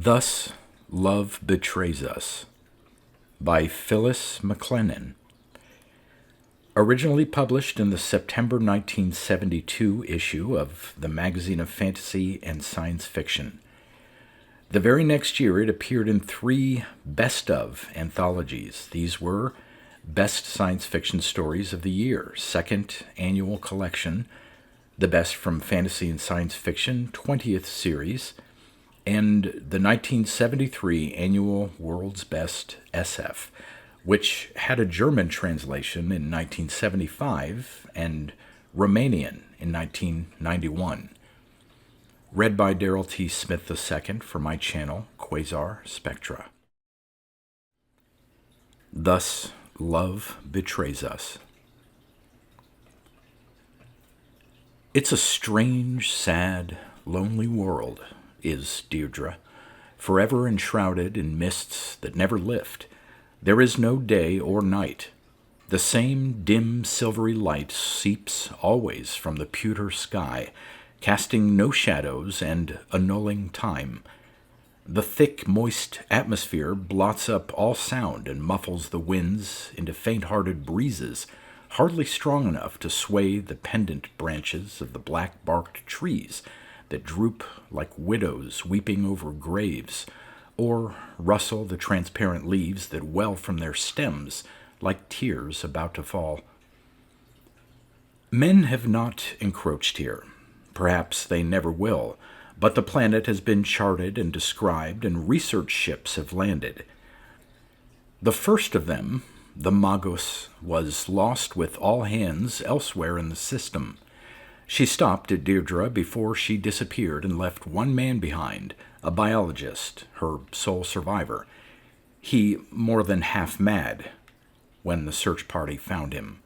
Thus Love Betrays Us by Phyllis MacClennan. Originally published in the September 1972 issue of the Magazine of Fantasy and Science Fiction. The very next year it appeared in 3 Best Of anthologies. These were Best Science Fiction Stories of the Year, Second Annual Collection, the Best from Fantasy and Science Fiction 20th Series, and the 1973 Annual World's Best SF, which had a German translation in 1975 and Romanian in 1991. Read by Darrell T. Smith II for my channel, Quasar Spectra. Thus Love Betrays Us. It's a strange, sad, lonely world, is Deirdre, forever enshrouded in mists that never lift. There is no day or night. The same dim silvery light seeps always from the pewter sky, casting no shadows and annulling time. The thick, moist atmosphere blots up all sound and muffles the winds into faint-hearted breezes, hardly strong enough to sway the pendant branches of the black-barked trees that droop like widows weeping over graves, or rustle the transparent leaves that well from their stems like tears about to fall. Men have not encroached here. Perhaps they never will, but the planet has been charted and described, and research ships have landed. The first of them, the Magos, was lost with all hands elsewhere in the system. She stopped at Deirdre before she disappeared and left one man behind, a biologist, her sole survivor. He more than half mad when the search party found him.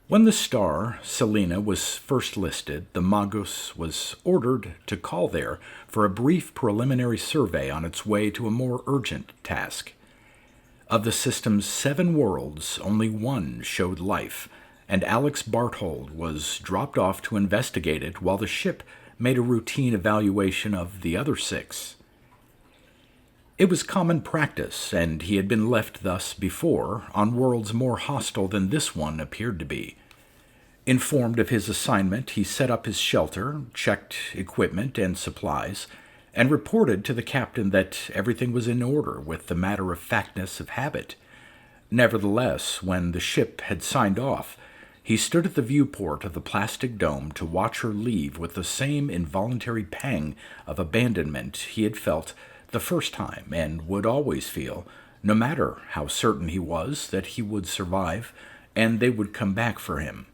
When the star, Selena, was first listed, the Magos was ordered to call there for a brief preliminary survey on its way to a more urgent task. Of the system's 7 worlds, only 1 showed life, and Alex Barthold was dropped off to investigate it while the ship made a routine evaluation of the other 6. It was common practice, and he had been left thus before, on worlds more hostile than this one appeared to be. Informed of his assignment, he set up his shelter, checked equipment and supplies, and reported to the captain that everything was in order with the matter-of-factness of habit. Nevertheless, when the ship had signed off, he stood at the viewport of the plastic dome to watch her leave with the same involuntary pang of abandonment he had felt the first time and would always feel, no matter how certain he was that he would survive and they would come back for him.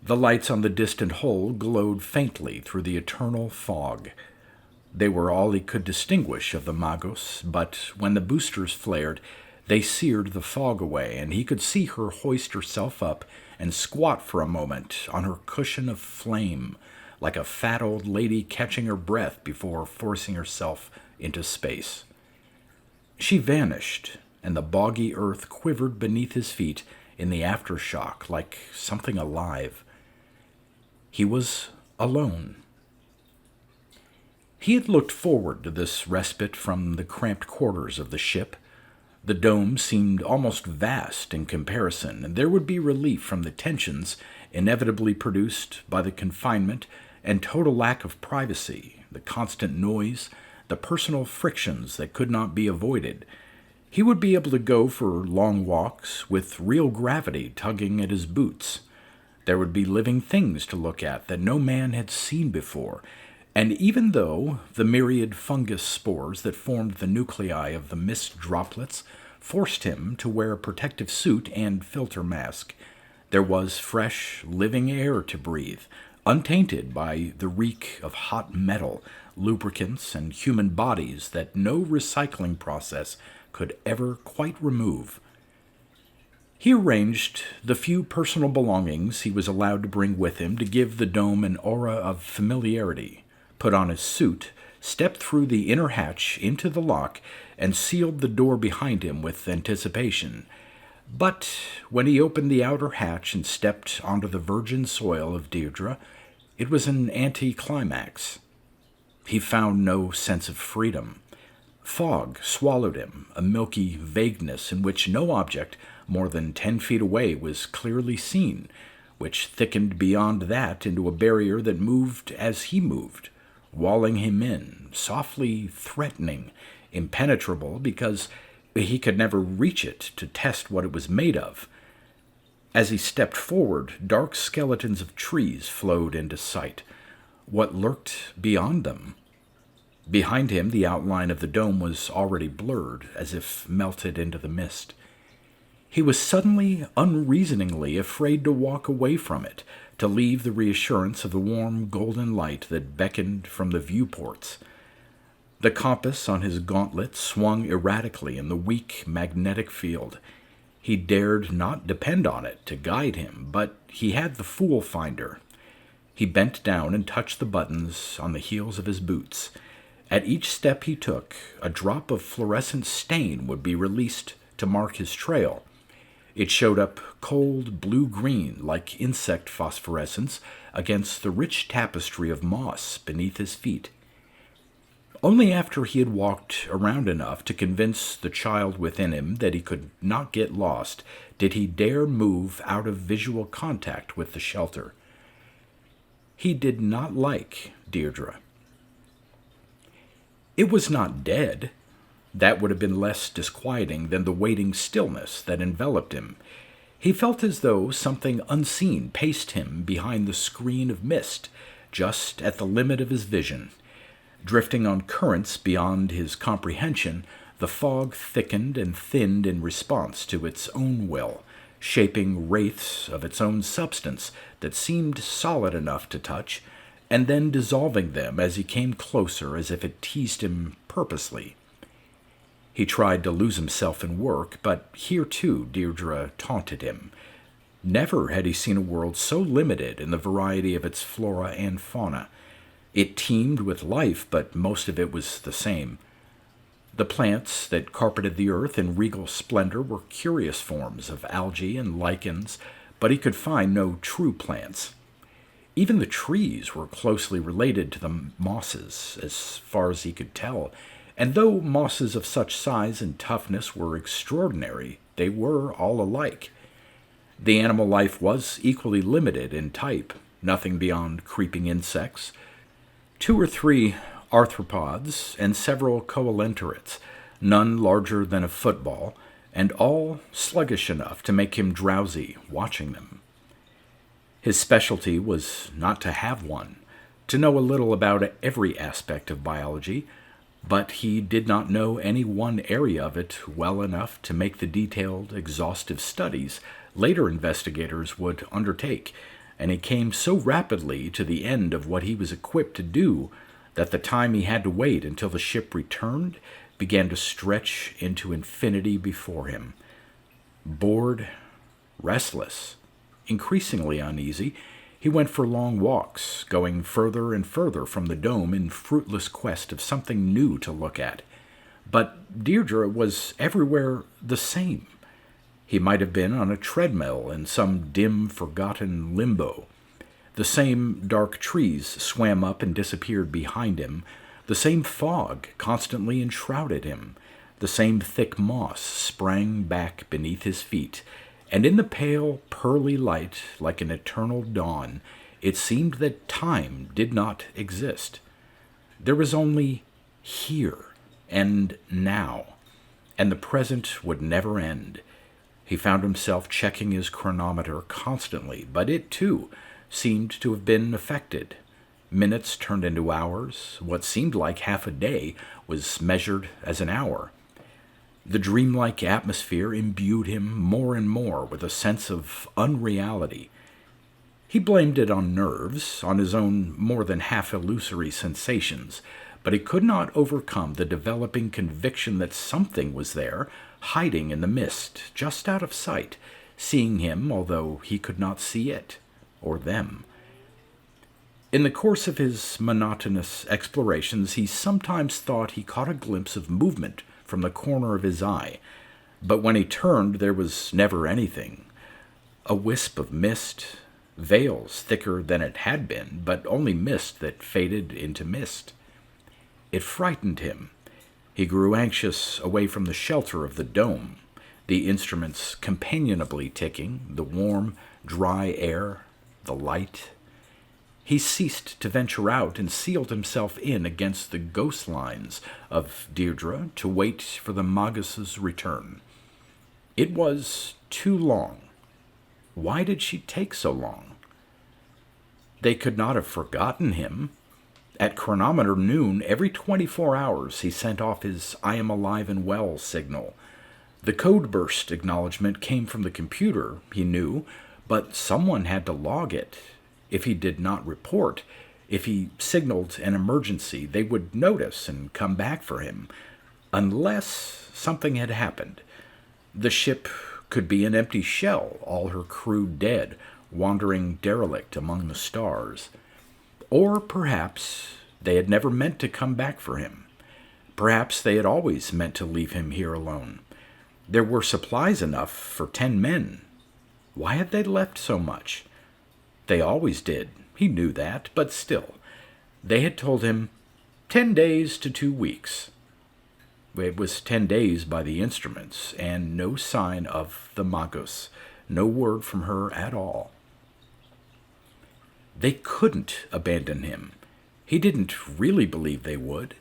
The lights on the distant hull glowed faintly through the eternal fog. They were all he could distinguish of the Magos, but when the boosters flared, they seared the fog away, and he could see her hoist herself up and squat for a moment on her cushion of flame, like a fat old lady catching her breath before forcing herself into space. She vanished, and the boggy earth quivered beneath his feet in the aftershock like something alive. He was alone. He had looked forward to this respite from the cramped quarters of the ship. The dome seemed almost vast in comparison, and there would be relief from the tensions inevitably produced by the confinement and total lack of privacy, the constant noise, the personal frictions that could not be avoided. He would be able to go for long walks with real gravity tugging at his boots. There would be living things to look at that no man had seen before, and even though the myriad fungus spores that formed the nuclei of the mist droplets forced him to wear a protective suit and filter mask, there was fresh, living air to breathe, untainted by the reek of hot metal, lubricants, and human bodies that no recycling process could ever quite remove. He arranged the few personal belongings he was allowed to bring with him to give the dome an aura of familiarity, put on his suit, stepped through the inner hatch into the lock, and sealed the door behind him with anticipation. But when he opened the outer hatch and stepped onto the virgin soil of Deirdre, it was an anticlimax. He found no sense of freedom. Fog swallowed him, a milky vagueness in which no object more than 10 feet away was clearly seen, which thickened beyond that into a barrier that moved as he moved, walling him in, softly threatening, impenetrable because he could never reach it to test what it was made of. As he stepped forward, dark skeletons of trees flowed into sight. What lurked beyond them? Behind him, the outline of the dome was already blurred, as if melted into the mist. He was suddenly, unreasoningly afraid to walk away from it, to leave the reassurance of the warm golden light that beckoned from the viewports. The compass on his gauntlet swung erratically in the weak magnetic field. He dared not depend on it to guide him, but he had the fool finder. He bent down and touched the buttons on the heels of his boots. At each step he took, a drop of fluorescent stain would be released to mark his trail. It showed up cold blue-green like insect phosphorescence against the rich tapestry of moss beneath his feet. Only after he had walked around enough to convince the child within him that he could not get lost did he dare move out of visual contact with the shelter. He did not like Deirdre. It was not dead. That would have been less disquieting than the waiting stillness that enveloped him. He felt as though something unseen paced him behind the screen of mist, just at the limit of his vision. Drifting on currents beyond his comprehension, the fog thickened and thinned in response to its own will, shaping wraiths of its own substance that seemed solid enough to touch, and then dissolving them as he came closer as if it teased him purposely. He tried to lose himself in work, but here too Deirdre taunted him. Never had he seen a world so limited in the variety of its flora and fauna. It teemed with life, but most of it was the same. The plants that carpeted the earth in regal splendor were curious forms of algae and lichens, but he could find no true plants. Even the trees were closely related to the mosses, as far as he could tell, and though mosses of such size and toughness were extraordinary, they were all alike. The animal life was equally limited in type, nothing beyond creeping insects, 2 or 3 arthropods, and several coelenterids, none larger than a football, and all sluggish enough to make him drowsy watching them. His specialty was not to have one, to know a little about every aspect of biology, but he did not know any one area of it well enough to make the detailed, exhaustive studies later investigators would undertake, and he came so rapidly to the end of what he was equipped to do that the time he had to wait until the ship returned began to stretch into infinity before him. Bored, restless, increasingly uneasy, he went for long walks, going further and further from the dome in fruitless quest of something new to look at. But Deirdre was everywhere the same. He might have been on a treadmill in some dim, forgotten limbo. The same dark trees swam up and disappeared behind him. The same fog constantly enshrouded him. The same thick moss sprang back beneath his feet. And in the pale, pearly light, like an eternal dawn, it seemed that time did not exist. There was only here and now, and the present would never end. He found himself checking his chronometer constantly, but it, too, seemed to have been affected. Minutes turned into hours. What seemed like half a day was measured as an hour. The dreamlike atmosphere imbued him more and more with a sense of unreality. He blamed it on nerves, on his own more than half illusory sensations, but he could not overcome the developing conviction that something was there, hiding in the mist, just out of sight, seeing him although he could not see it, or them. In the course of his monotonous explorations, he sometimes thought he caught a glimpse of movement from the corner of his eye, but when he turned there was never anything. A wisp of mist, veils thicker than it had been, but only mist that faded into mist. It frightened him. He grew anxious away from the shelter of the dome, the instruments companionably ticking, the warm, dry air, the light. He ceased to venture out and sealed himself in against the ghost lines of Deirdre to wait for the Magus's return. It was too long. Why did she take so long? They could not have forgotten him. At chronometer noon, every 24 hours, he sent off his "I am alive and well" signal. The code burst acknowledgement came from the computer, he knew, but someone had to log it. If he did not report, if he signaled an emergency, they would notice and come back for him, unless something had happened. The ship could be an empty shell, all her crew dead, wandering derelict among the stars. Or perhaps they had never meant to come back for him. Perhaps they had always meant to leave him here alone. There were supplies enough for 10 men. Why had they left so much? They always did. He knew that, but still. They had told him 10 days to 2 weeks. It was 10 days by the instruments, and no sign of the Magus, no word from her at all. They couldn't abandon him. He didn't really believe they would.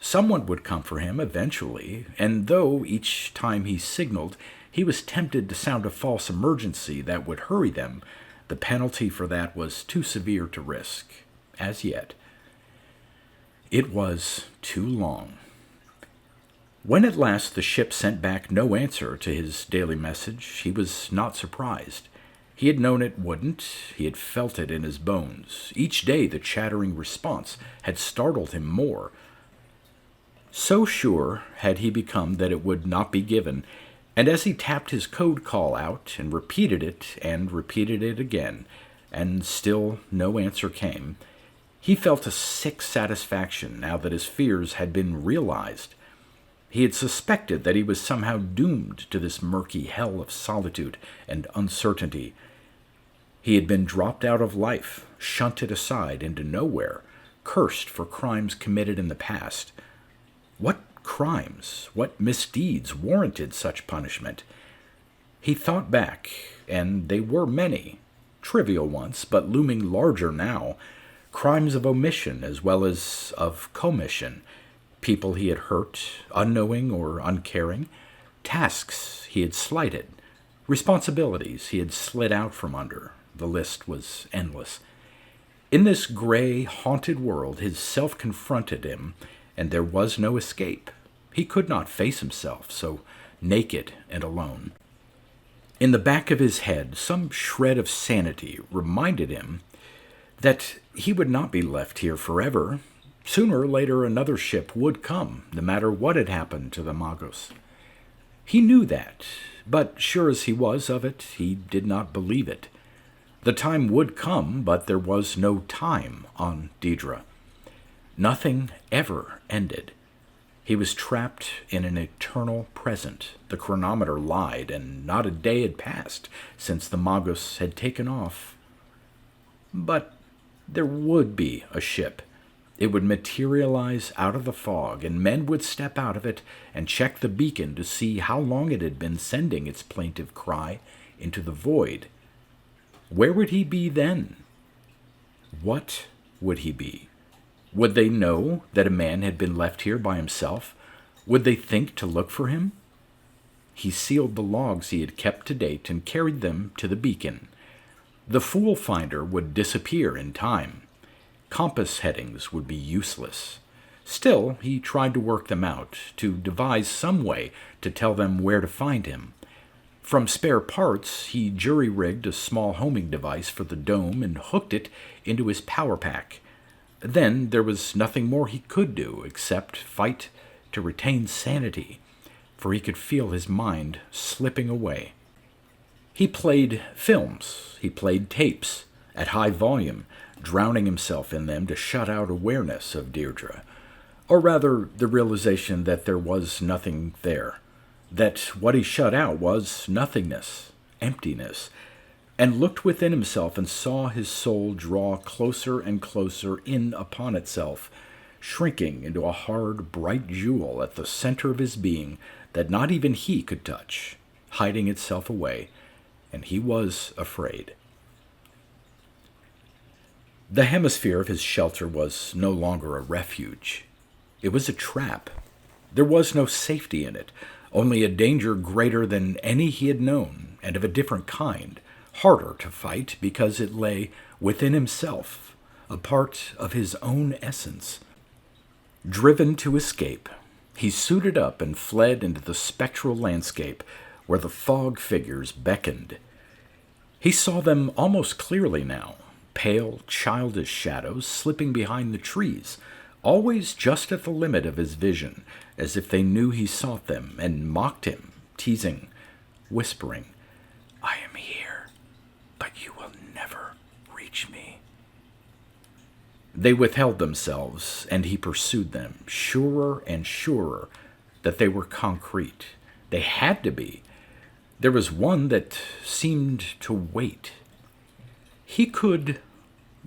Someone would come for him eventually, and though each time he signaled, he was tempted to sound a false emergency that would hurry them, the penalty for that was too severe to risk, as yet. It was too long. When at last the ship sent back no answer to his daily message, he was not surprised. He had known it wouldn't. He had felt it in his bones. Each day the chattering response had startled him more. So sure had he become that it would not be given, and as he tapped his code call out and repeated it again, and still no answer came, he felt a sick satisfaction now that his fears had been realized. He had suspected that he was somehow doomed to this murky hell of solitude and uncertainty. He had been dropped out of life, shunted aside into nowhere, cursed for crimes committed in the past. What crimes, what misdeeds warranted such punishment? He thought back, and they were many, trivial once, but looming larger now, crimes of omission as well as of commission, people he had hurt, unknowing or uncaring, tasks he had slighted, responsibilities he had slid out from under. The list was endless. In this gray, haunted world, his self confronted him, and there was no escape. He could not face himself, so naked and alone. In the back of his head, some shred of sanity reminded him that he would not be left here forever. Sooner or later another ship would come, no matter what had happened to the Magus. He knew that, but sure as he was of it, he did not believe it. The time would come, but there was no time on Deirdre. Nothing ever ended. He was trapped in an eternal present. The chronometer lied, and not a day had passed since the Magus had taken off. But there would be a ship. It would materialize out of the fog, and men would step out of it and check the beacon to see how long it had been sending its plaintive cry into the void. Where would he be then? What would he be? Would they know that a man had been left here by himself? Would they think to look for him? He sealed the logs he had kept to date and carried them to the beacon. The fool finder would disappear in time. Compass headings would be useless. Still, he tried to work them out, to devise some way to tell them where to find him. From spare parts, he jury-rigged a small homing device for the dome and hooked it into his power pack. Then there was nothing more he could do except fight to retain sanity, for he could feel his mind slipping away. He played films, he played tapes, at high volume, drowning himself in them to shut out awareness of Deirdre, or rather the realization that there was nothing there, that what he shut out was nothingness, emptiness, and looked within himself and saw his soul draw closer and closer in upon itself, shrinking into a hard, bright jewel at the center of his being that not even he could touch, hiding itself away, and he was afraid. The hemisphere of his shelter was no longer a refuge. It was a trap. There was no safety in it, only a danger greater than any he had known, and of a different kind, harder to fight because it lay within himself, a part of his own essence. Driven to escape, he suited up and fled into the spectral landscape where the fog figures beckoned. He saw them almost clearly now, pale, childish shadows slipping behind the trees, always just at the limit of his vision, as if they knew he sought them and mocked him, teasing, whispering, "I am here, but you will never reach me." They withheld themselves, and he pursued them, surer and surer that they were concrete. They had to be. There was one that seemed to wait. He could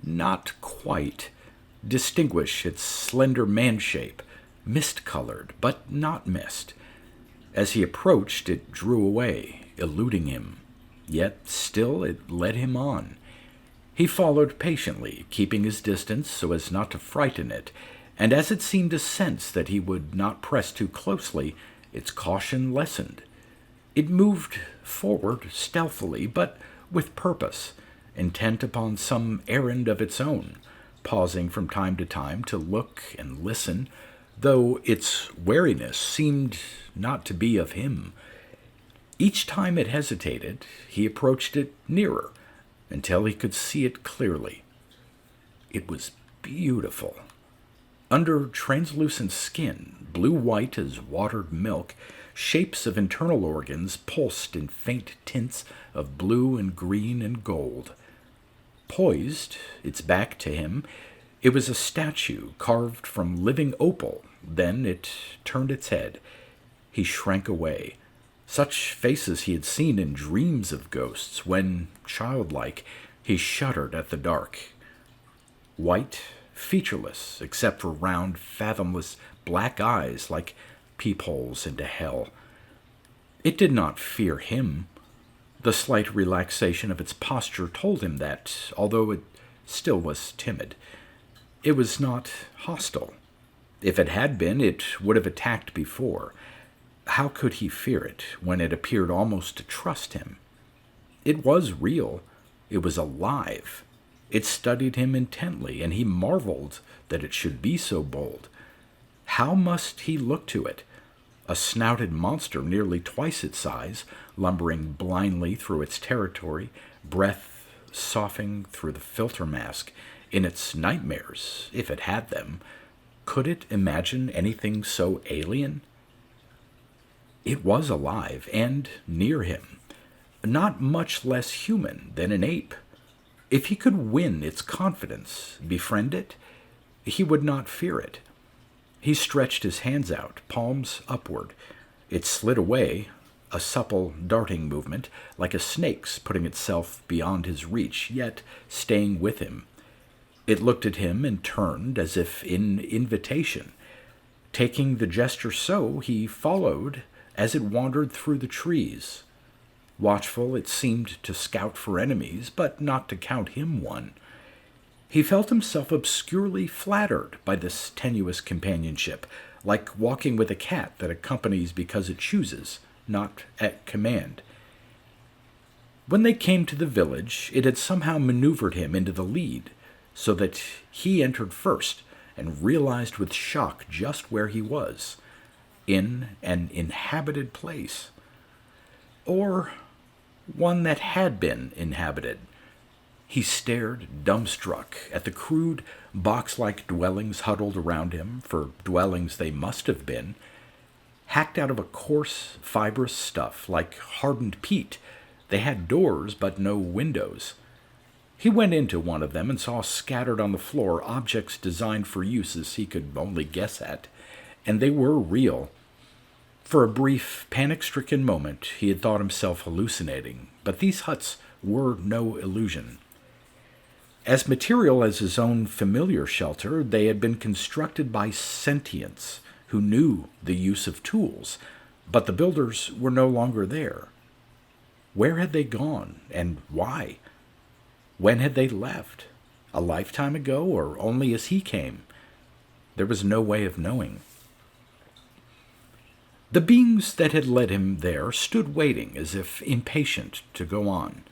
not quite distinguish its slender man-shape, mist-colored, but not mist. As he approached, it drew away, eluding him, yet still it led him on. He followed patiently, keeping his distance so as not to frighten it, and as it seemed to sense that he would not press too closely, its caution lessened. It moved forward stealthily, but with purpose, intent upon some errand of its own, pausing from time to time to look and listen, though its wariness seemed not to be of him. Each time it hesitated, he approached it nearer, until he could see it clearly. It was beautiful. Under translucent skin, blue-white as watered milk, shapes of internal organs pulsed in faint tints of blue and green and gold. Poised, its back to him, it was a statue carved from living opal. Then it turned its head. He shrank away. Such faces he had seen in dreams of ghosts when, childlike, he shuddered at the dark. White, featureless, except for round, fathomless black eyes like peepholes into hell. It did not fear him. The slight relaxation of its posture told him that, although it still was timid, it was not hostile. If it had been, it would have attacked before. How could he fear it when it appeared almost to trust him? It was real. It was alive. It studied him intently, and he marveled that it should be so bold. How must he look to it? A snouted monster nearly twice its size, lumbering blindly through its territory, breath soughing through the filter mask. In its nightmares, if it had them, could it imagine anything so alien? It was alive and near him, not much less human than an ape. If he could win its confidence, befriend it, he would not fear it. He stretched his hands out, palms upward. It slid away, a supple darting movement, like a snake's putting itself beyond his reach, yet staying with him. It looked at him and turned as if in invitation. Taking the gesture so, he followed as it wandered through the trees. Watchful, it seemed to scout for enemies, but not to count him one. He felt himself obscurely flattered by this tenuous companionship, like walking with a cat that accompanies because it chooses, not at command. When they came to the village, it had somehow maneuvered him into the lead, so that he entered first and realized with shock just where he was, in an inhabited place, or one that had been inhabited. He stared, dumbstruck, at the crude, box-like dwellings huddled around him, for dwellings they must have been, hacked out of a coarse, fibrous stuff like hardened peat. They had doors, but no windows. He went into one of them and saw scattered on the floor objects designed for uses he could only guess at, and they were real. For a brief, panic-stricken moment, he had thought himself hallucinating, but these huts were no illusion. As material as his own familiar shelter, they had been constructed by sentients who knew the use of tools, but the builders were no longer there. Where had they gone, and why? When had they left? A lifetime ago, or only as he came? There was no way of knowing. The beings that had led him there stood waiting, as if impatient to go on.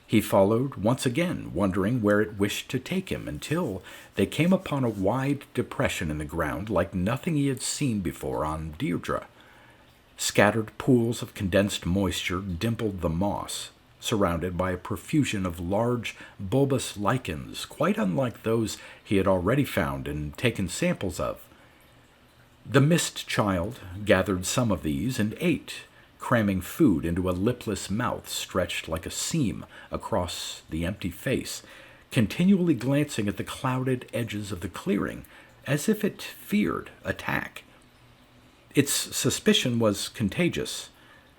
He followed once again, wondering where it wished to take him, until they came upon a wide depression in the ground like nothing he had seen before on Deirdre. Scattered pools of condensed moisture dimpled the moss, surrounded by a profusion of large bulbous lichens, quite unlike those he had already found and taken samples of. The Mist Child gathered some of these and ate, cramming food into a lipless mouth stretched like a seam across the empty face, continually glancing at the clouded edges of the clearing, as if it feared attack. Its suspicion was contagious.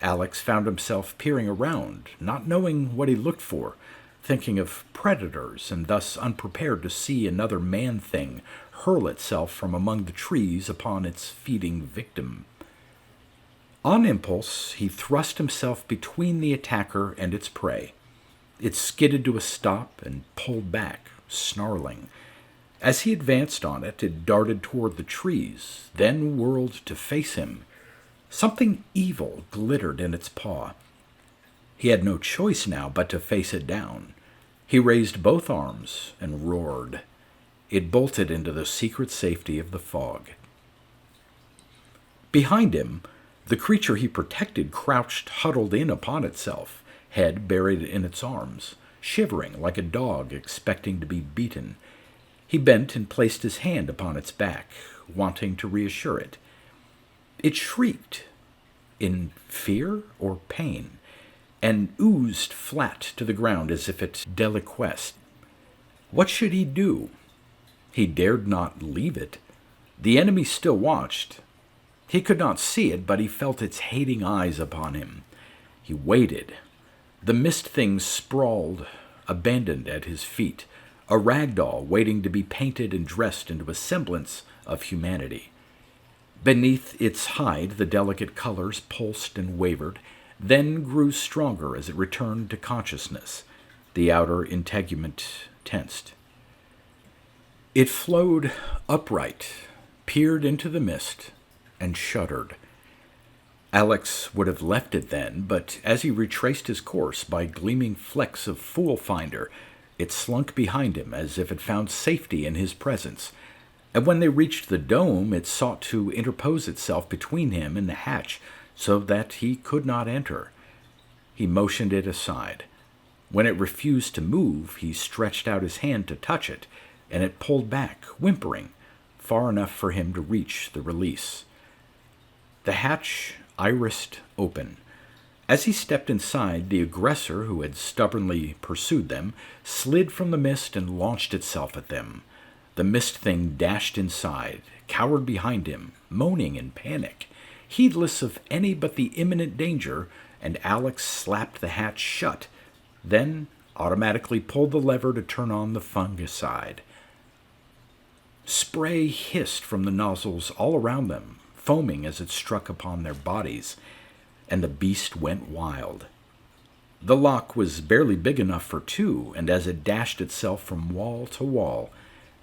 Alex found himself peering around, not knowing what he looked for, thinking of predators, and thus unprepared to see another man-thing hurl itself from among the trees upon its feeding victim. On impulse, he thrust himself between the attacker and its prey. It skidded to a stop and pulled back, snarling. As he advanced on it, it darted toward the trees, then whirled to face him. Something evil glittered in its paw. He had no choice now but to face it down. He raised both arms and roared. It bolted into the secret safety of the fog. Behind him, the creature he protected crouched huddled in upon itself, head buried in its arms, shivering like a dog expecting to be beaten. He bent and placed his hand upon its back, wanting to reassure it. It shrieked, in fear or pain, and oozed flat to the ground as if it deliquesced. What should he do? He dared not leave it. The enemy still watched. He could not see it, but he felt its hating eyes upon him. He waited. The mist thing sprawled, abandoned at his feet, a rag doll waiting to be painted and dressed into a semblance of humanity. Beneath its hide the delicate colors pulsed and wavered, then grew stronger as it returned to consciousness. The outer integument tensed. It flowed upright, peered into the mist, and shuddered. Alex would have left it then, but as he retraced his course by gleaming flecks of fool-finder, it slunk behind him as if it found safety in his presence, and when they reached the dome, it sought to interpose itself between him and the hatch so that he could not enter. He motioned it aside. When it refused to move, he stretched out his hand to touch it, and it pulled back, whimpering, far enough for him to reach the release. The hatch irised open. As he stepped inside, the aggressor, who had stubbornly pursued them, slid from the mist and launched itself at them. The mist thing dashed inside, cowered behind him, moaning in panic, heedless of any but the imminent danger, and Alex slapped the hatch shut, then automatically pulled the lever to turn on the fungicide. Spray hissed from the nozzles all around them, foaming as it struck upon their bodies, and the beast went wild. The lock was barely big enough for two, and as it dashed itself from wall to wall,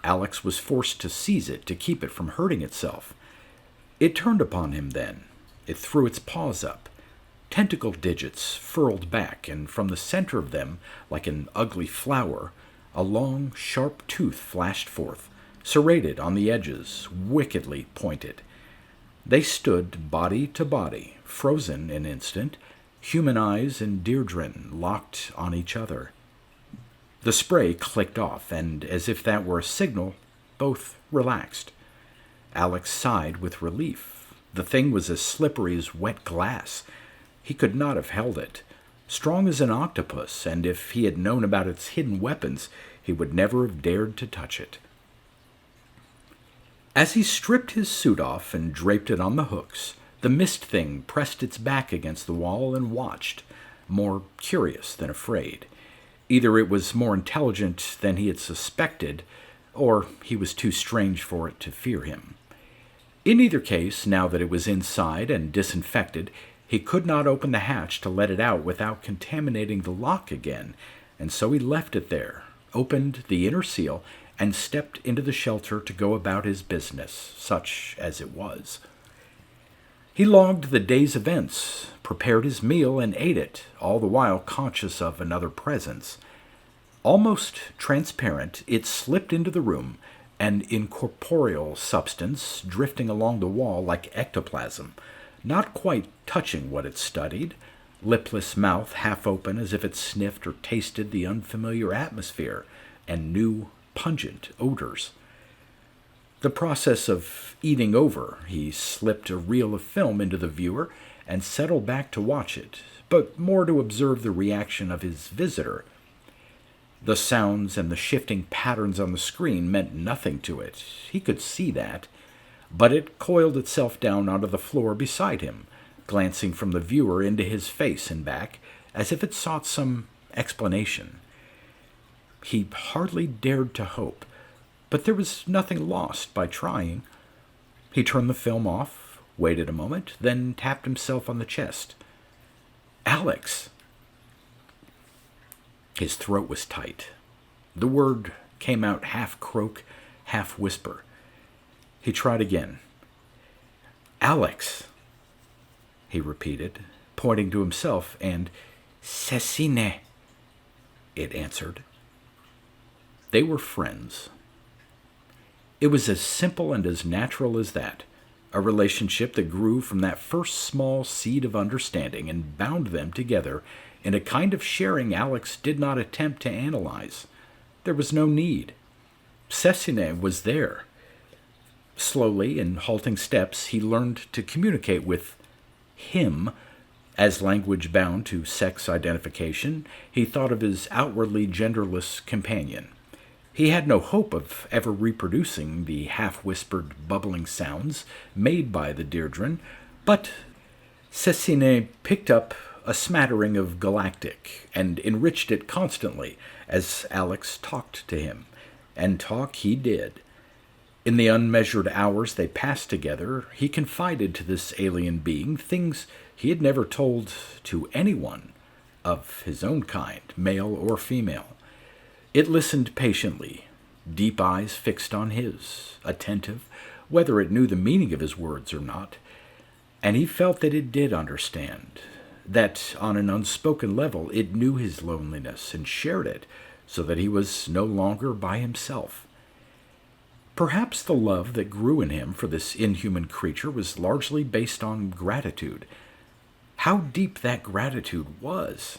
Alex was forced to seize it to keep it from hurting itself. It turned upon him then. It threw its paws up. Tentacle digits furled back, and from the center of them, like an ugly flower, a long, sharp tooth flashed forth, serrated on the edges, wickedly pointed. They stood body to body, frozen an instant, human eyes and Deirdren locked on each other. The spray clicked off, and as if that were a signal, both relaxed. Alex sighed with relief. The thing was as slippery as wet glass. He could not have held it. Strong as an octopus, and if he had known about its hidden weapons, he would never have dared to touch it. As he stripped his suit off and draped it on the hooks, the mist thing pressed its back against the wall and watched, more curious than afraid. Either it was more intelligent than he had suspected, or he was too strange for it to fear him. In either case, now that it was inside and disinfected, he could not open the hatch to let it out without contaminating the lock again, and so he left it there, opened the inner seal, and stepped into the shelter to go about his business, such as it was. He logged the day's events, prepared his meal, and ate it, all the while conscious of another presence. Almost transparent, it slipped into the room, an incorporeal substance drifting along the wall like ectoplasm, not quite touching what it studied, lipless mouth half open as if it sniffed or tasted the unfamiliar atmosphere and new, pungent odors. The process of eating over, he slipped a reel of film into the viewer and settled back to watch it, but more to observe the reaction of his visitor. The sounds and the shifting patterns on the screen meant nothing to it. He could see that. But it coiled itself down onto the floor beside him, glancing from the viewer into his face and back, as if it sought some explanation. He hardly dared to hope, but there was nothing lost by trying. He turned the film off, waited a moment, then tapped himself on the chest. "Alex!" His throat was tight. The word came out half croak, half whisper. He tried again. "Alex," he repeated, pointing to himself, and "Cecine," it answered. They were friends. It was as simple and as natural as that, a relationship that grew from that first small seed of understanding and bound them together in a kind of sharing Alex did not attempt to analyze. There was no need. Cecine was there. Slowly, in halting steps, he learned to communicate with him. As language bound to sex identification, he thought of his outwardly genderless companion. He had no hope of ever reproducing the half-whispered, bubbling sounds made by the Deirdren, but Cecine picked up a smattering of galactic and enriched it constantly as Alex talked to him, and talk he did. In the unmeasured hours they passed together, he confided to this alien being things he had never told to anyone of his own kind, male or female. It listened patiently, deep eyes fixed on his, attentive, whether it knew the meaning of his words or not, and he felt that it did understand, that on an unspoken level it knew his loneliness and shared it, so that he was no longer by himself. Perhaps the love that grew in him for this inhuman creature was largely based on gratitude. How deep that gratitude was!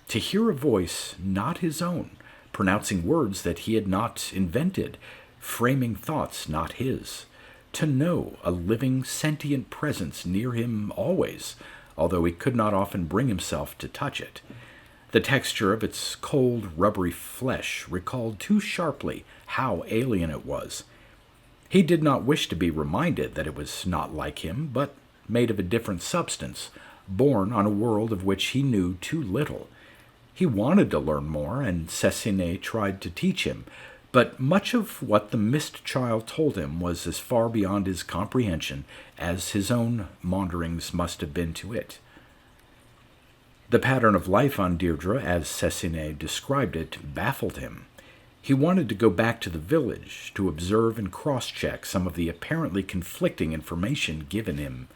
To hear a voice not his own, pronouncing words that he had not invented, framing thoughts not his. To know a living, sentient presence near him always, although he could not often bring himself to touch it. The texture of its cold, rubbery flesh recalled too sharply how alien it was. He did not wish to be reminded that it was not like him, but made of a different substance, born on a world of which he knew too little. He wanted to learn more, and Cecine tried to teach him, but much of what the mist child told him was as far beyond his comprehension as his own maunderings must have been to it. The pattern of life on Deirdre, as Cecine described it, baffled him. He wanted to go back to the village to observe and cross-check some of the apparently conflicting information given him.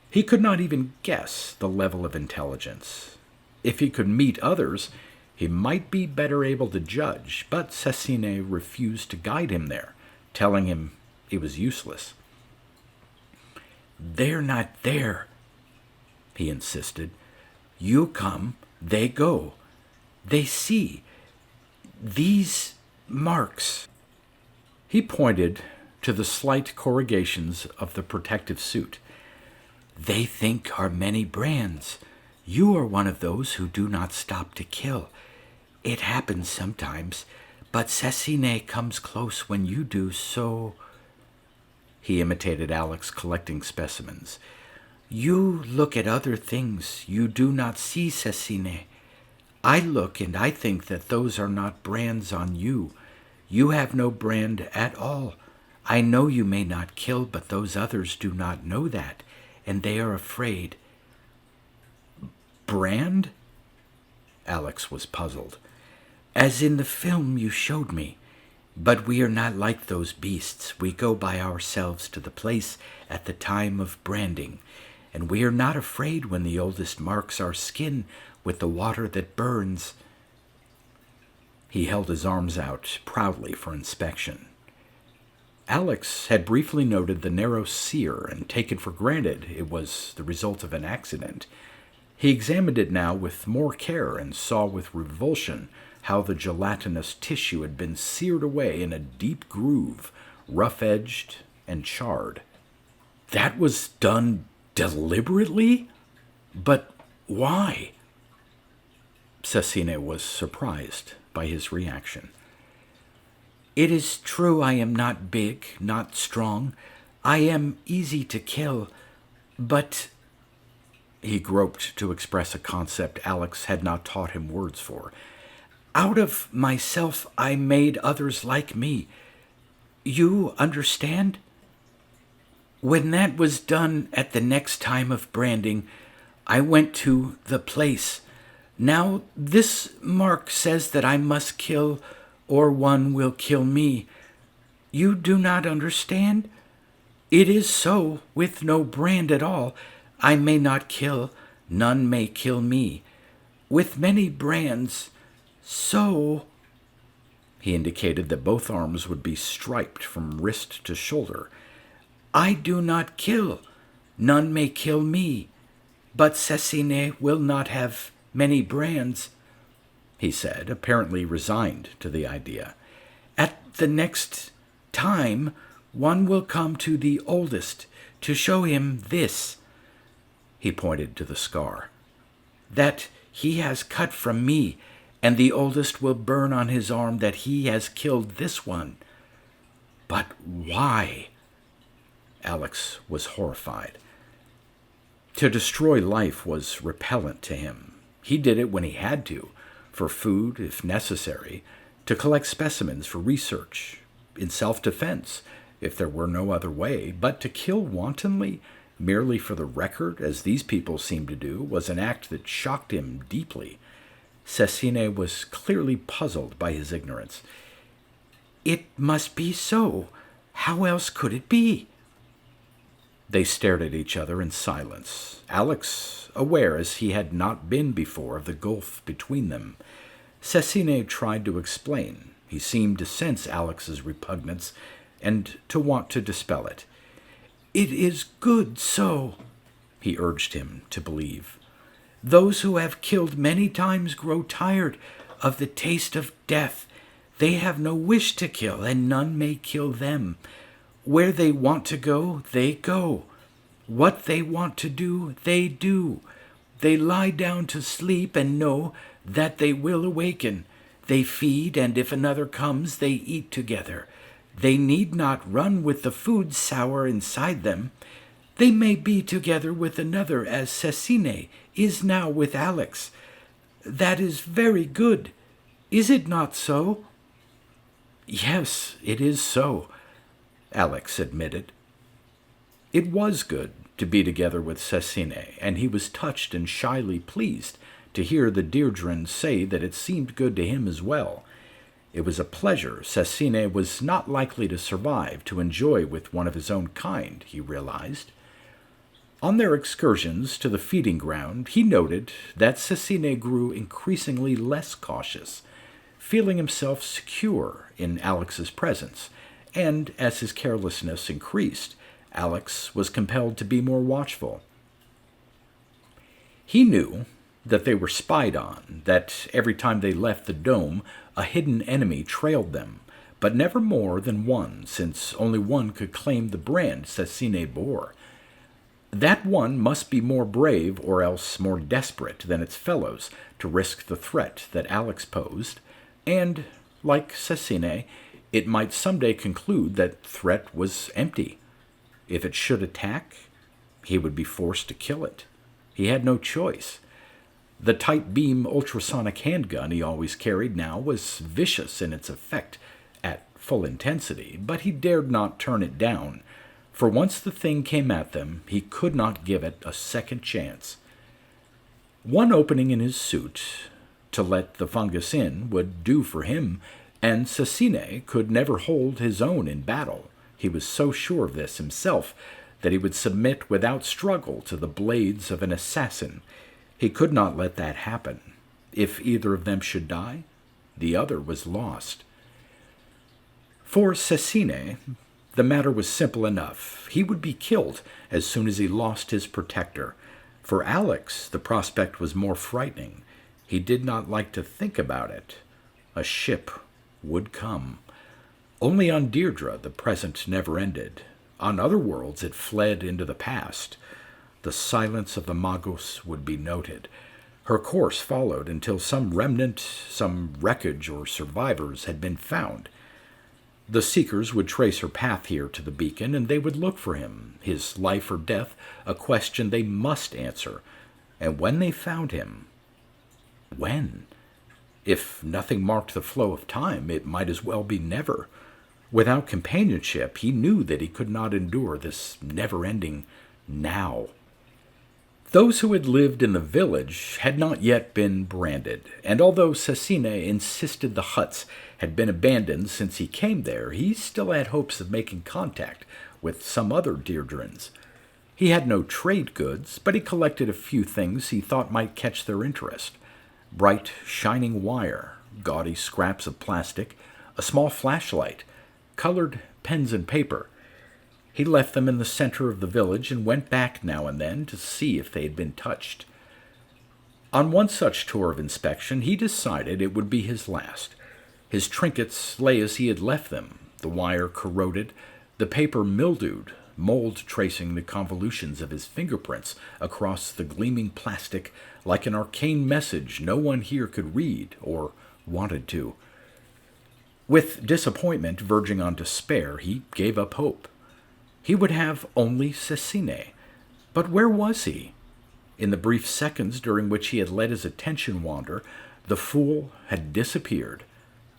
He could not even guess the level of intelligence. If he could meet others, he might be better able to judge, but Cecine refused to guide him there, telling him it was useless. "They're not there," he insisted. "You come, they go. They see. These marks." He pointed to the slight corrugations of the protective suit. "They think are many brands. You are one of those who do not stop to kill. It happens sometimes, but Cecine comes close when you do, so—" He imitated Alex collecting specimens. "You look at other things. You do not see Cecine. I look and I think that those are not brands on you. You have no brand at all. I know you may not kill, but those others do not know that, and they are afraid. Brand? Alex was puzzled. As in the film you showed me. But we are not like those beasts. We go by ourselves to the place at the time of branding, and we are not afraid when the oldest marks our skin with the water that burns. He held his arms out proudly for inspection. Alex had briefly noted the narrow sear and taken for granted it was the result of an accident. He examined it now with more care and saw with revulsion how the gelatinous tissue had been seared away in a deep groove, rough-edged and charred. That was done deliberately? But why? Cecine was surprised by his reaction. It is true I am not big, not strong. I am easy to kill, but... He groped to express a concept Alex had not taught him words for. Out of myself I made others like me. You understand? When that was done at the next time of branding, I went to the place. Now this mark says that I must kill, or one will kill me. You do not understand? It is so, with no brand at all. I may not kill, none may kill me. With many brands, so... He indicated that both arms would be striped from wrist to shoulder. I do not kill, none may kill me. But Cecine will not have many brands, he said, apparently resigned to the idea. At the next time, one will come to the oldest to show him this. He pointed to the scar. That he has cut from me, and the oldest will burn on his arm that he has killed this one. But why? Alex was horrified. To destroy life was repellent to him. He did it when he had to, for food if necessary, to collect specimens for research, in self-defense, if there were no other way, but to kill wantonly, merely for the record, as these people seemed to do, was an act that shocked him deeply. Cecine was clearly puzzled by his ignorance. It must be so. How else could it be? They stared at each other in silence, Alex aware as he had not been before of the gulf between them. Cecine tried to explain. He seemed to sense Alex's repugnance and to want to dispel it. It is good so, he urged him to believe. Those who have killed many times grow tired of the taste of death. They have no wish to kill, and none may kill them. Where they want to go, they go. What they want to do, they do. They lie down to sleep and know that they will awaken. They feed, and if another comes, they eat together. They need not run with the food sour inside them. They may be together with another, as Cecine is now with Alex. That is very good. Is it not so? Yes, it is so, Alex admitted. It was good to be together with Cecine, and he was touched and shyly pleased to hear the Deirdren say that it seemed good to him as well. It was a pleasure Cecine was not likely to survive to enjoy with one of his own kind, he realized. On their excursions to the feeding ground, he noted that Cecine grew increasingly less cautious, feeling himself secure in Alex's presence, and as his carelessness increased, Alex was compelled to be more watchful. He knew that they were spied on, that every time they left the dome, a hidden enemy trailed them, but never more than one, since only one could claim the brand Cecine bore. That one must be more brave or else more desperate than its fellows to risk the threat that Alex posed, and, like Cecine, it might someday conclude that threat was empty. If it should attack, he would be forced to kill it. He had no choice. The tight beam ultrasonic handgun he always carried now was vicious in its effect at full intensity, but he dared not turn it down, for once the thing came at them, he could not give it a second chance. One opening in his suit, to let the fungus in, would do for him, and Cecine could never hold his own in battle. He was so sure of this himself that he would submit without struggle to the blades of an assassin. He could not let that happen. If either of them should die, the other was lost. For Cecine, the matter was simple enough. He would be killed as soon as he lost his protector. For Alex, the prospect was more frightening. He did not like to think about it. A ship would come. Only on Deirdre the present never ended. On other worlds it fled into the past. The silence of the Magos would be noted. Her course followed until some remnant, some wreckage or survivors had been found. The seekers would trace her path here to the beacon, and they would look for him, his life or death, a question they must answer. And when they found him, when? If nothing marked the flow of time, it might as well be never. Without companionship, he knew that he could not endure this never-ending now. Those who had lived in the village had not yet been branded, and although Cecine insisted the huts had been abandoned since he came there, he still had hopes of making contact with some other Deirdrans. He had no trade goods, but he collected a few things he thought might catch their interest. Bright, shining wire, gaudy scraps of plastic, a small flashlight, colored pens and paper. He left them in the center of the village and went back now and then to see if they had been touched. On one such tour of inspection, he decided it would be his last. His trinkets lay as he had left them, the wire corroded, the paper mildewed, mold tracing the convolutions of his fingerprints across the gleaming plastic like an arcane message no one here could read or wanted to. With disappointment verging on despair, he gave up hope. He would have only Cecine. But where was he? In the brief seconds during which he had let his attention wander, the fool had disappeared,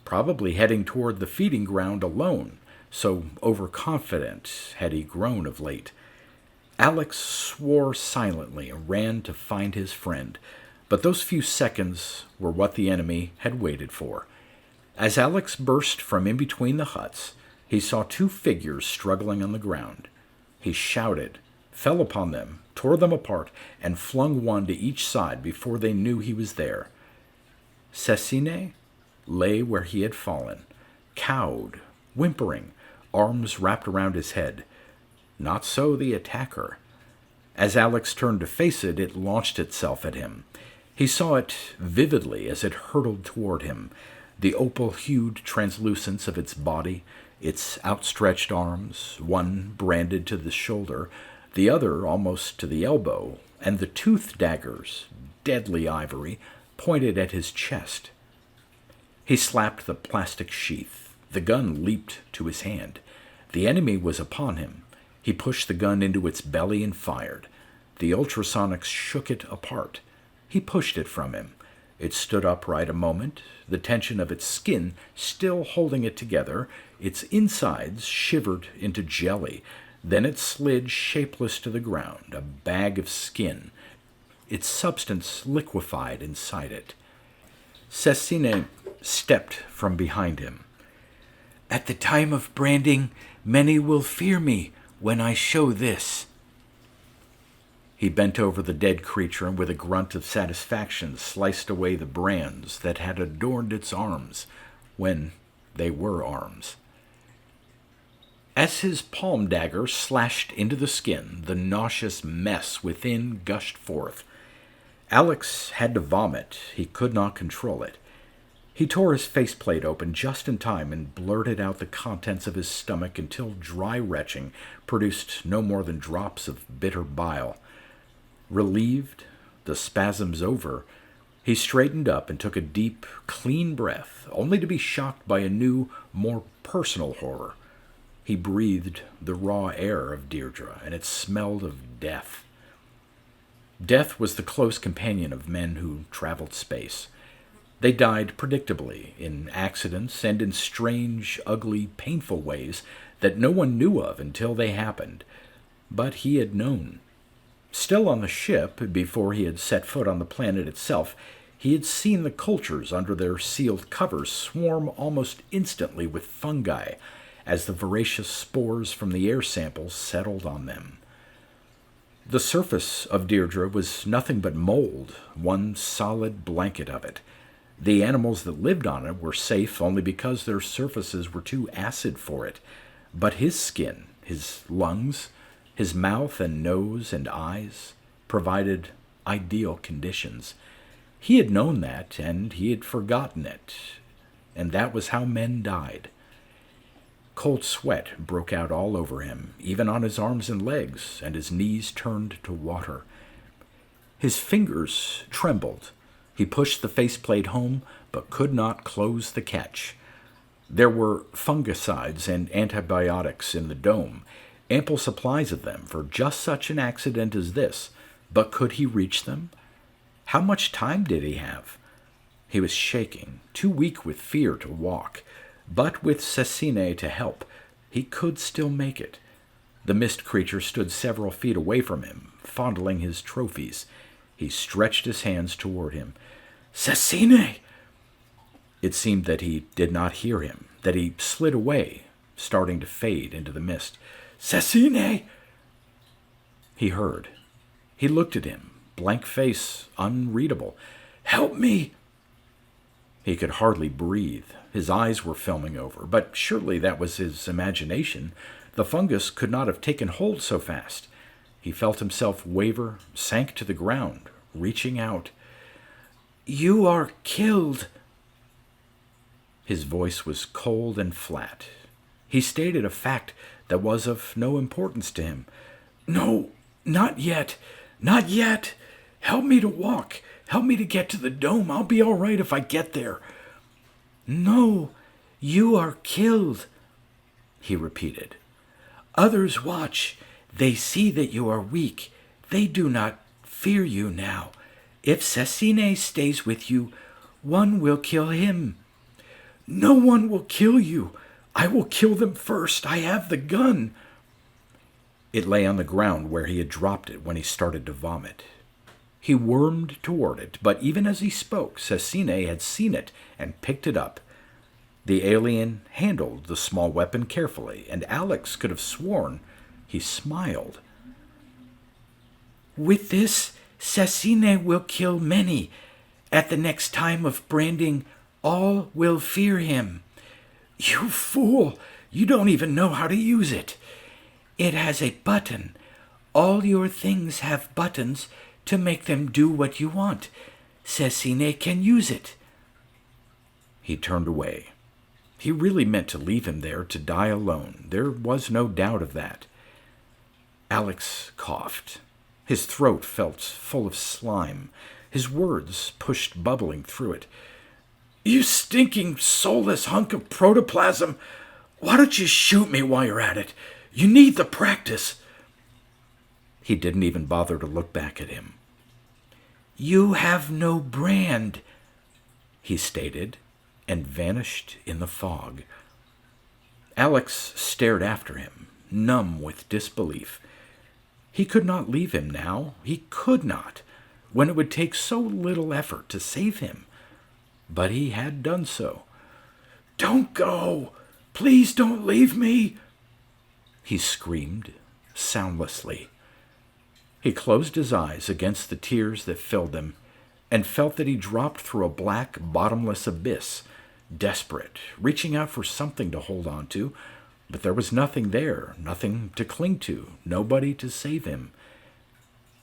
probably heading toward the feeding ground alone, so overconfident had he grown of late. Alex swore silently and ran to find his friend, but those few seconds were what the enemy had waited for. As Alex burst from in between the huts, he saw two figures struggling on the ground. He shouted, fell upon them, tore them apart, and flung one to each side before they knew he was there. Cecine lay where he had fallen, cowed, whimpering, arms wrapped around his head. Not so the attacker. As Alex turned to face it, it launched itself at him. He saw it vividly as it hurtled toward him, the opal-hued translucence of its body, its outstretched arms, one branded to the shoulder, the other almost to the elbow, and the toothed daggers, deadly ivory, pointed at his chest. He slapped the plastic sheath. The gun leaped to his hand. The enemy was upon him. He pushed the gun into its belly and fired. The ultrasonics shook it apart. He pushed it from him. It stood upright a moment, the tension of its skin still holding it together. Its insides shivered into jelly. Then it slid shapeless to the ground, a bag of skin. Its substance liquefied inside it. Cecine stepped from behind him. "At the time of branding, many will fear me when I show this." He bent over the dead creature and with a grunt of satisfaction sliced away the brands that had adorned its arms when they were arms. As his palm dagger slashed into the skin, the nauseous mess within gushed forth. Alex had to vomit. He could not control it. He tore his faceplate open just in time and blurted out the contents of his stomach until dry retching produced no more than drops of bitter bile. Relieved, the spasms over, he straightened up and took a deep, clean breath, only to be shocked by a new, more personal horror. He breathed the raw air of Deirdre, and it smelled of death. Death was the close companion of men who traveled space. They died predictably, in accidents and in strange, ugly, painful ways that no one knew of until they happened. But he had known. Still on the ship, before he had set foot on the planet itself, he had seen the cultures under their sealed covers swarm almost instantly with fungi as the voracious spores from the air samples settled on them. The surface of Deirdre was nothing but mold, one solid blanket of it. The animals that lived on it were safe only because their surfaces were too acid for it. But his skin, his lungs, his mouth and nose and eyes provided ideal conditions. He had known that, and he had forgotten it. And that was how men died. Cold sweat broke out all over him, even on his arms and legs, and his knees turned to water. His fingers trembled. He pushed the faceplate home, but could not close the catch. There were fungicides and antibiotics in the dome, ample supplies of them for just such an accident as this, but could he reach them? How much time did he have? He was shaking, too weak with fear to walk, but with Cecine to help, he could still make it. The mist creature stood several feet away from him, fondling his trophies. He stretched his hands toward him. "Cecine!" It seemed that he did not hear him, that he slid away, starting to fade into the mist. "Cecine!" He heard. He looked at him, blank face, unreadable. "Help me!" He could hardly breathe. His eyes were filming over, but surely that was his imagination. The fungus could not have taken hold so fast. He felt himself waver, sank to the ground, reaching out. "You are killed." His voice was cold and flat. He stated a fact that was of no importance to him. "No, not yet. Not yet. Help me to walk. Help me to get to the dome. I'll be all right if I get there." "No, you are killed," he repeated. "Others watch. They see that you are weak. They do not fear you now. If Cecine stays with you, one will kill him." "No one will kill you. I will kill them first. I have the gun." It lay on the ground where he had dropped it when he started to vomit. He wormed toward it, but even as he spoke, Cecine had seen it and picked it up. The alien handled the small weapon carefully, and Alex could have sworn he smiled. "With this, Cecine will kill many. At the next time of branding, all will fear him." "You fool! You don't even know how to use it." "It has a button. All your things have buttons to make them do what you want. Cecine can use it." He turned away. He really meant to leave him there to die alone. There was no doubt of that. Alex coughed. His throat felt full of slime. His words pushed bubbling through it. "You stinking, soulless hunk of protoplasm! Why don't you shoot me while you're at it? You need the practice." He didn't even bother to look back at him. "You have no brand," he stated, and vanished in the fog. Alex stared after him, numb with disbelief. He could not leave him now. He could not, when it would take so little effort to save him. But he had done so. "Don't go! Please don't leave me!" he screamed, soundlessly. He closed his eyes against the tears that filled them, and felt that he dropped through a black, bottomless abyss, desperate, reaching out for something to hold on to, but there was nothing there, nothing to cling to, nobody to save him,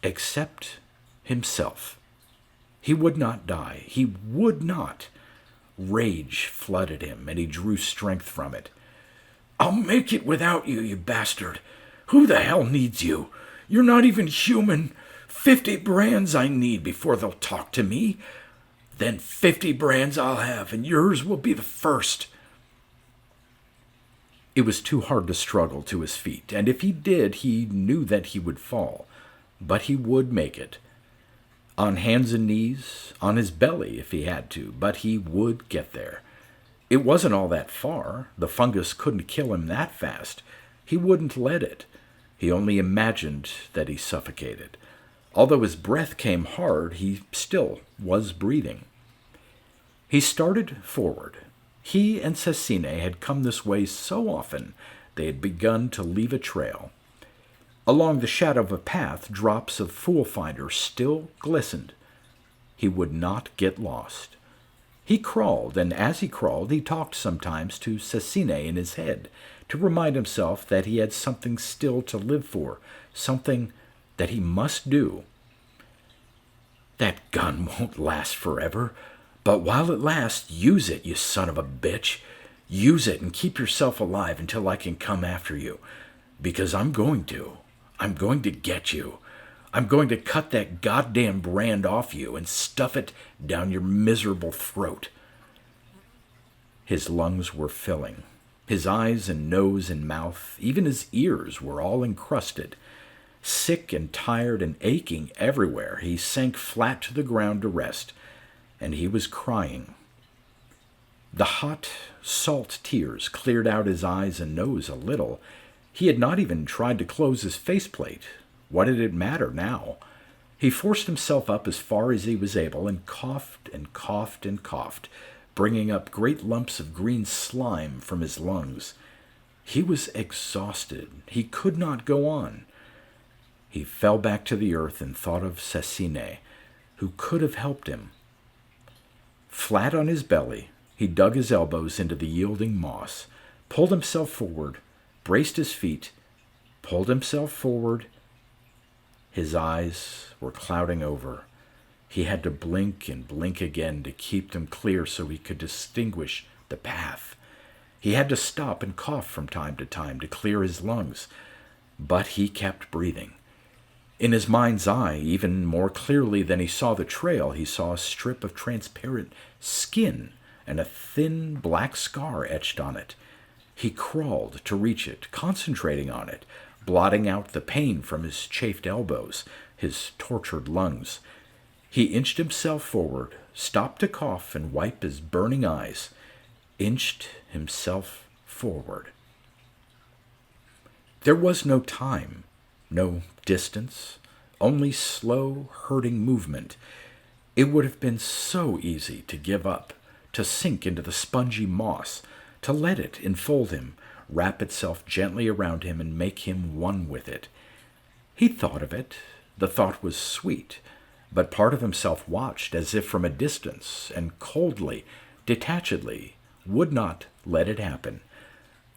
except himself. He would not die. He would not. Rage flooded him, and he drew strength from it. "I'll make it without you, you bastard. Who the hell needs you? You're not even human. 50 brands I need before they'll talk to me. Then 50 brands I'll have, and yours will be the first." It was too hard to struggle to his feet, and if he did, he knew that he would fall. But he would make it. On hands and knees, on his belly if he had to, but he would get there. It wasn't all that far. The fungus couldn't kill him that fast. He wouldn't let it. He only imagined that he suffocated. Although his breath came hard, he still was breathing. He started forward. He and Cecine had come this way so often they had begun to leave a trail. Along the shadow of a path, drops of Fool Finder still glistened. He would not get lost. He crawled, and as he crawled, he talked sometimes to Cecine in his head, to remind himself that he had something still to live for, something that he must do. That gun won't last forever, but while it lasts, use it, you son of a bitch. Use it and keep yourself alive until I can come after you, because I'm going to. I'm going to get you. I'm going to cut that goddamn brand off you and stuff it down your miserable throat. His lungs were filling. His eyes and nose and mouth, even his ears, were all encrusted. Sick and tired and aching everywhere, he sank flat to the ground to rest, and he was crying. The hot, salt tears cleared out his eyes and nose a little. He had not even tried to close his faceplate. What did it matter now? He forced himself up as far as he was able and coughed and coughed and coughed, bringing up great lumps of green slime from his lungs. He was exhausted. He could not go on. He fell back to the earth and thought of Cecine, who could have helped him. Flat on his belly, he dug his elbows into the yielding moss, pulled himself forward, braced his feet, pulled himself forward. His eyes were clouding over. He had to blink and blink again to keep them clear so he could distinguish the path. He had to stop and cough from time to time to clear his lungs, but he kept breathing. In his mind's eye, even more clearly than he saw the trail, he saw a strip of transparent skin and a thin black scar etched on it. He crawled to reach it, concentrating on it, blotting out the pain from his chafed elbows, his tortured lungs. He inched himself forward, stopped to cough and wipe his burning eyes, inched himself forward. There was no time, no distance, only slow, hurting movement. It would have been so easy to give up, to sink into the spongy moss, to let it enfold him, wrap itself gently around him and make him one with it. He thought of it. The thought was sweet, but part of himself watched as if from a distance, and coldly, detachedly, would not let it happen.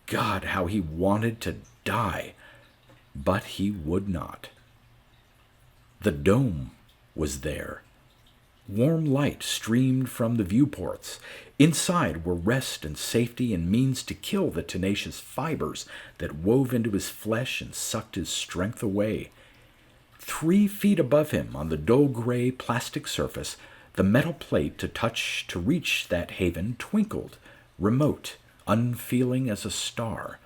God, how he wanted to die, but he would not. The dome was there. Warm light streamed from the viewports. Inside were rest and safety and means to kill the tenacious fibers that wove into his flesh and sucked his strength away. 3 feet above him, on the dull gray plastic surface, the metal plate to reach that haven twinkled, remote, unfeeling as a star.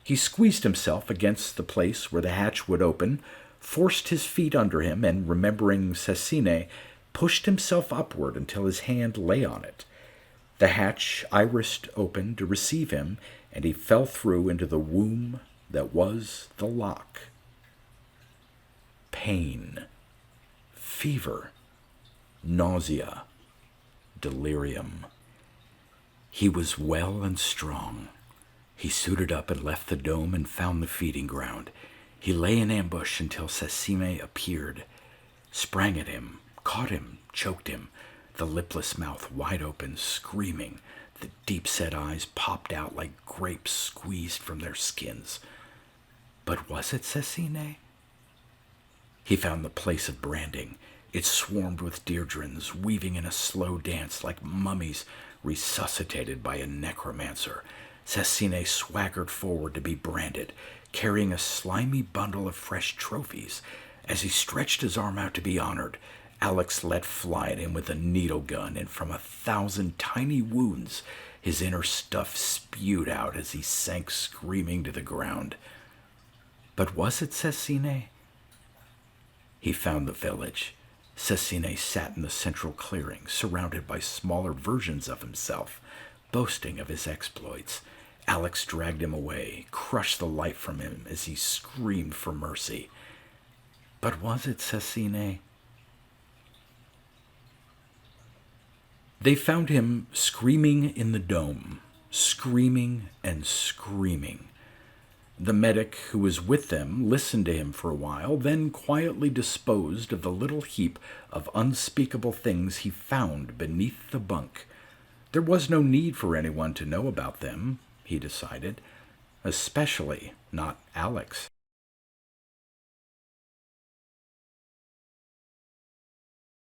He squeezed himself against the place where the hatch would open, forced his feet under him, and, remembering Cecine, pushed himself upward until his hand lay on it. The hatch irised open to receive him, and he fell through into the womb that was the lock. Pain, fever, nausea, delirium. He was well and strong. He suited up and left the dome and found the feeding ground. He lay in ambush until Cecine appeared, sprang at him, caught him, choked him, the lipless mouth wide open, screaming. The deep-set eyes popped out like grapes squeezed from their skins. But was it Cecine? He found the place of branding. It swarmed with Deirdrens, weaving in a slow dance like mummies resuscitated by a necromancer. Cecine swaggered forward to be branded, carrying a slimy bundle of fresh trophies. As he stretched his arm out to be honored, Alex let fly at him with a needle gun, and from 1,000 tiny wounds, his inner stuff spewed out as he sank screaming to the ground. But was it Cecine? He found the village. Cecine sat in the central clearing, surrounded by smaller versions of himself, boasting of his exploits. Alex dragged him away, crushed the life from him as he screamed for mercy. But was it Cecine? They found him screaming in the dome, screaming and screaming. The medic who was with them listened to him for a while, then quietly disposed of the little heap of unspeakable things he found beneath the bunk. There was no need for anyone to know about them, he decided, especially not Alex.